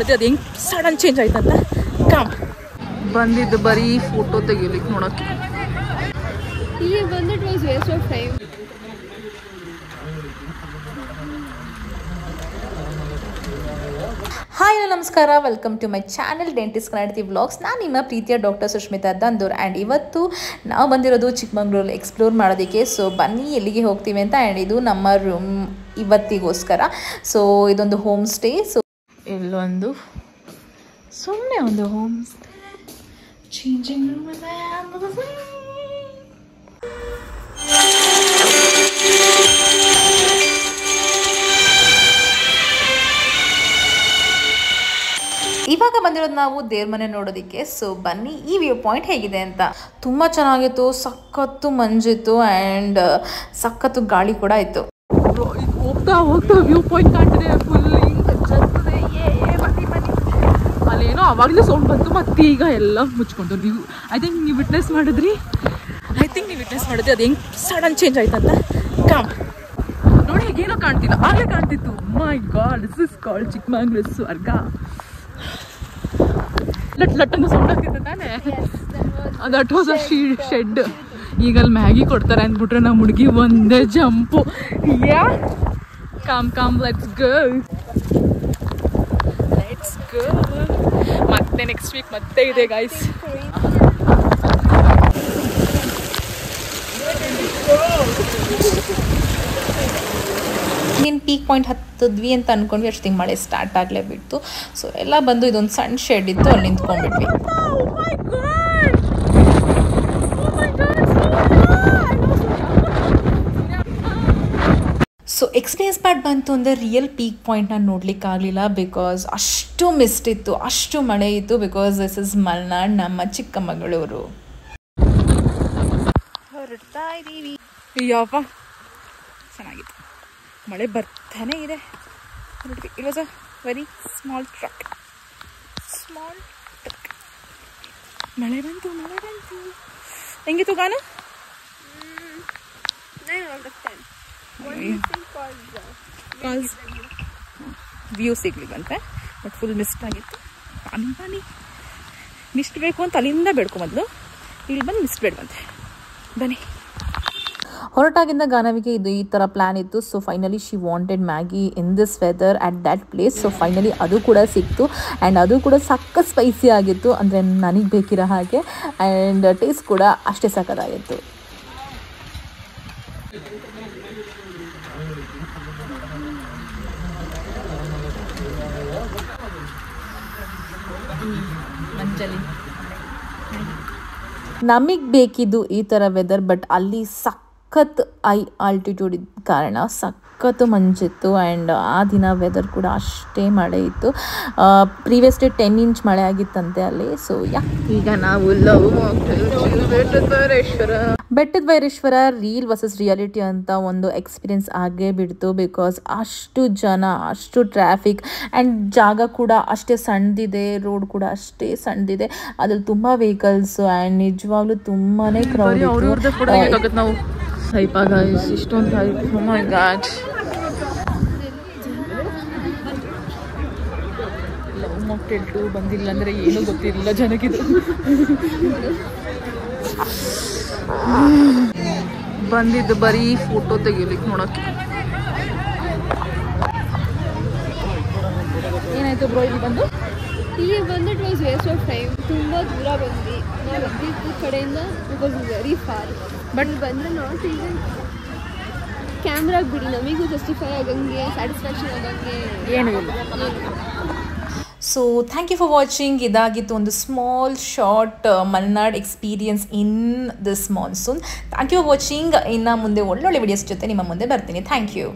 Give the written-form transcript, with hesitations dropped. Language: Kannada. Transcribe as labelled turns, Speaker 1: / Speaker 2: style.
Speaker 1: ಮಾಡಿದೆ ಅದು ಹೆಂಗೆ ಸಡನ್ ಚೇಂಜ್ ಆಯ್ತಂತ ಕಾಮ್ ಬಂದಿದ್ದು ಬರೀ ಫೋಟೋ ತೆಗಿಲಿಕ್ಕೆ ನೋಡೋಕ್ಕೆ
Speaker 2: ಇಲ್ಲಿ ಬಂದಿಟ್ was waste of time.
Speaker 3: Hi ನಮಸ್ಕಾರ, welcome to my channel dentist ಕನ್ನಡತಿ ವ್ಲಾಗ್ಸ್. ನಾನು ನಿಮ್ಮ ಪ್ರೀತಿಯ ಡಾಕ್ಟರ್ ಸುಷ್ಮಿತಾ ದಂದೂರ್ ಆ್ಯಂಡ್ ಇವತ್ತು ನಾವು ಬಂದಿರೋದು ಚಿಕ್ಕಮಂಗ್ಳೂರಲ್ಲಿ ಎಕ್ಸ್ಪ್ಲೋರ್ ಮಾಡೋದಕ್ಕೆ. ಸೊ ಬನ್ನಿ ಎಲ್ಲಿಗೆ ಹೋಗ್ತೀವಿ ಅಂತ. ಆ್ಯಂಡ್ ಇದು ನಮ್ಮ ರೂಮ್ ಇವತ್ತಿಗೋಸ್ಕರ. ಸೊ ಇದೊಂದು ಹೋಮ್ ಸ್ಟೇ. ಸೊ ಇಲ್ಲೊಂದು ಸುಮ್ಮನೆ ಒಂದು ಹೋಮ್ ಸ್ಟೇ, ಚೇಂಜಿಂಗ್ ರೂಮ್ ಇವಾಗ ಬಂದಿರೋದು ನಾವು ದೇವ್ರ ಮನೆ ನೋಡೋದಕ್ಕೆ. ಸೊ ಬನ್ನಿ ಈ ವ್ಯೂ ಪಾಯಿಂಟ್ ಹೇಗಿದೆ ಅಂತ. ತುಂಬ ಚೆನ್ನಾಗಿತ್ತು, ಸಖತ್ತು ಮಂಜಿತ್ತು ಆ್ಯಂಡ್ ಸಖತ್ತು ಗಾಳಿ ಕೂಡ ಇತ್ತು.
Speaker 1: ಹೋಗ್ತಾ ಹೋಗ್ತಾ ವ್ಯೂ ಪಾಯಿಂಟ್ ಕಾಣ್ತಿದೆ ಫುಲ್ ಅಲ್ಲೇನೋ ಅವಾಗಲೂ ಸೌಂಡ್ ಬಂತು, ಮತ್ತೆ ಈಗ ಎಲ್ಲ ಮುಚ್ಕೊಂಡು ವ್ಯೂ. ಐ ಥಿಂಕ್ ನೀವು ವಿಟ್ನೆಸ್ ಮಾಡಿದ್ರಿ ಅದು ಹೆಂಗೆ ಸಡನ್ ಚೇಂಜ್ ಆಯ್ತಂತ ಕಾಮ್ ನೋಡಿ. ಈಗೇನೋ ಕಾಣ್ತಿಲ್ಲ, ಆಗಲೇ ಕಾಣ್ತಿತ್ತು. My god, this is called Chikmagalur ಸ್ವರ್ಗ. ಲಟ್ ಅಂತ ಸೌಂಡ್ ಆಗ್ತಿತ್ತು ತಾನೇ, ದಟ್ ವಾಸ್ ಅ ಶೆಡ್. ಈಗ ಅಲ್ಲಿ ಮ್ಯಾಗಿ ಕೊಡ್ತಾರೆ ಅಂದ್ಬಿಟ್ರೆ ನಮ್ಮ ಹುಡುಗಿ ಒಂದೇ jump. Yeah com let's go. ಮತ್ತೆ ನೆಕ್ಸ್ಟ್ ವೀಕ್ ಮತ್ತೆ ಇದೆ ಗೈಸ್.
Speaker 3: ನೀನು ಪೀಕ್ ಪಾಯಿಂಟ್ ಹತ್ತಿದ್ವಿ ಅಂತ ಅಂದ್ಕೊಂಡ್ವಿ, ಅಷ್ಟು ಮಳೆ ಸ್ಟಾರ್ಟ್ ಆಗಲೇ ಬಿಡ್ತು. ಸೊ ಎಲ್ಲ ಬಂದು ಇದೊಂದು ಸಣ್ಣ ಶೆಡ್ ಇತ್ತು, ಅಲ್ಲಿ ನಿಂತ್ಕೊಂಡ್ಬಿಟ್ವಿ. ಸೊ ಎಕ್ಸ್ಪೀರಿಯನ್ಸ್ ಪಾರ್ಟ್ ಬಂತು ಅಂದರೆ ರಿಯಲ್ ಪೀಕ್ ಪಾಯಿಂಟ್ನ ನೋಡ್ಲಿಕ್ಕಾಗಲಿಲ್ಲ, ಬಿಕಾಸ್ ಅಷ್ಟು ಮಿಸ್ಟ್ ಇತ್ತು, ಅಷ್ಟು ಮಳೆ ಇತ್ತು. ಬಿಕಾಸ್ ದಿಸ್ ಇಸ್ ಮಲೆನಾಡ್, ನಮ್ಮ ಚಿಕ್ಕಮಗಳೂರು. ಹೊರಡ್ತಾ ಇದ್ದೀವಿ.
Speaker 1: ಯಪ್ಪ ಚೆನ್ನಾಗಿತ್ತು, ಮಳೆ ಬರ್ತಾನೆ ಇದೆ. It was a very small truck. ಮಳೆ ಬಂತು. ಹೆಂಗಿತ್ತು ಗಾನು? ವ್ಯೂ ಸಿಗ್ಲಿಲ್ಲಂತೆ, ಬಟ್ ಫುಲ್ ಮಿಸ್ಟ್ ಆಗಿತ್ತು. ಪಾನಿ ಮಿಸ್ಟ್ ಬೇಕು ಅಂತ ಅಲ್ಲಿಂದ ಬೇಡ್ಕೊಂಬಂದ್ಲು, ಇಲ್ಲಿ ಬಂದು ಮಿಸ್ಟ್ ಬೇಡವಂತೆ. ಬನ್ನಿ.
Speaker 3: ಹೊರಟಾಗಿಂದ ಗಾನವಿಗೆ ಇದು ಈ ಥರ ಪ್ಲ್ಯಾನ್ ಇತ್ತು. So finally she wanted Maggi in this weather at that place. So finally ಅದು ಕೂಡ ಸಿಕ್ತು ಆ್ಯಂಡ್ ಅದು ಕೂಡ ಸಕ್ಕ ಸ್ಪೈಸಿ ಆಗಿತ್ತು, ಅಂದರೆ ನನಗೆ ಬೇಕಿರೋ ಹಾಗೆ. ಆ್ಯಂಡ್ ಟೇಸ್ಟ್ ಕೂಡ ಅಷ್ಟೇ ಸಕ್ಕತ್ತಾಗಿತ್ತು. ನಮಗೆ ಬೇಕಿದ್ದು ಈ ಥರ ವೆದರ್, ಬಟ್ ಅಲ್ಲಿ ಸಖತ್ ಹೈ ಆಲ್ಟಿಟ್ಯೂಡ್ ಇದ್ದ ಕಾರಣ ಸಖತ್ತು ಮಂಜಿತ್ತು. ಆ್ಯಂಡ್ ಆ ದಿನ ವೆದರ್ ಕೂಡ ಅಷ್ಟೇ ಮಳೆ ಇತ್ತು. ಪ್ರೀವಿಯಸ್ ಡೇ 10 ಇಂಚ್ ಮಳೆ ಆಗಿತ್ತಂತೆ ಅಲ್ಲಿ. ಸೊ ಈಗ ನಾವು ಬೆಟ್ಟದ ಬೈರೇಶ್ವರ ರೀಲ್ ವರ್ಸಸ್ ರಿಯಾಲಿಟಿ ಅಂತ ಒಂದು ಎಕ್ಸ್ಪೀರಿಯನ್ಸ್ ಆಗೇ ಬಿಡ್ತು. ಬಿಕಾಸ್ ಅಷ್ಟು ಜನ, ಅಷ್ಟು ಟ್ರಾಫಿಕ್ ಆ್ಯಂಡ್ ಜಾಗ ಕೂಡ ಅಷ್ಟೇ ಸಣ್ಣದಿದೆ, ರೋಡ್ ಕೂಡ ಅಷ್ಟೇ ಸಣ್ಣದಿದೆ, ಅದ್ರಲ್ಲಿ ತುಂಬ ವೆಹಿಕಲ್ಸ್ ಆ್ಯಂಡ್ ನಿಜವಾಗ್ಲೂ ತುಂಬಾ ಕ್ರೌಡ್
Speaker 1: ನಾವು ಇಷ್ಟೊಂದು oh my God. Love mocktail 2 ಬಂದಿಲ್ಲ ಅಂದರೆ ಏನೂ ಗೊತ್ತಿರಲಿಲ್ಲ ಜನಕ್ಕಿದು. ಬಂದಿದ್ದು ಬರೀ ಫೋಟೋ ತೆಗಿಲಿಕ್ಕೆ ನೋಡೋಕ್ಕೆ. ಏನಾಯ್ತು ಬ್ರೋ ಇಲ್ಲಿ ಬಂದು?
Speaker 2: ಇಲ್ಲಿ ಬಂದಿಟ್ ವಾಸ್ ವೇಸ್ಟ್ ಆಫ್ ಟೈಮ್. ತುಂಬ ದೂರ ಬಂದ್ವಿ ನಾವು ಬಂದಿದ್ದು ಕಡೆಯಿಂದ. It was very far. But ಬಂದರೆ ನಾಟ್ ಈವನ್ ಕ್ಯಾಮ್ರಾಗೆ ಬಿಡಿ, ನಮಗೂ ಜಸ್ಟಿಫೈ ಆಗಂಗೆ, ಸ್ಯಾಟಿಸ್ಫ್ಯಾಕ್ಷನ್ ಆಗಂಗೆ
Speaker 3: ಏನೂ ಇಲ್ಲ. So thank you for watching. ಇದಾಗಿತ್ತು ಒಂದು small short Malenad experience in this monsoon. Thank you for watching. ಇನ್ನು ಮುಂದೆ ಒಳ್ಳೊಳ್ಳೆ ವಿಡಿಯೋಸ್ ಜೊತೆ ನಿಮ್ಮ ಮುಂದೆ ಬರ್ತೀನಿ. Thank you.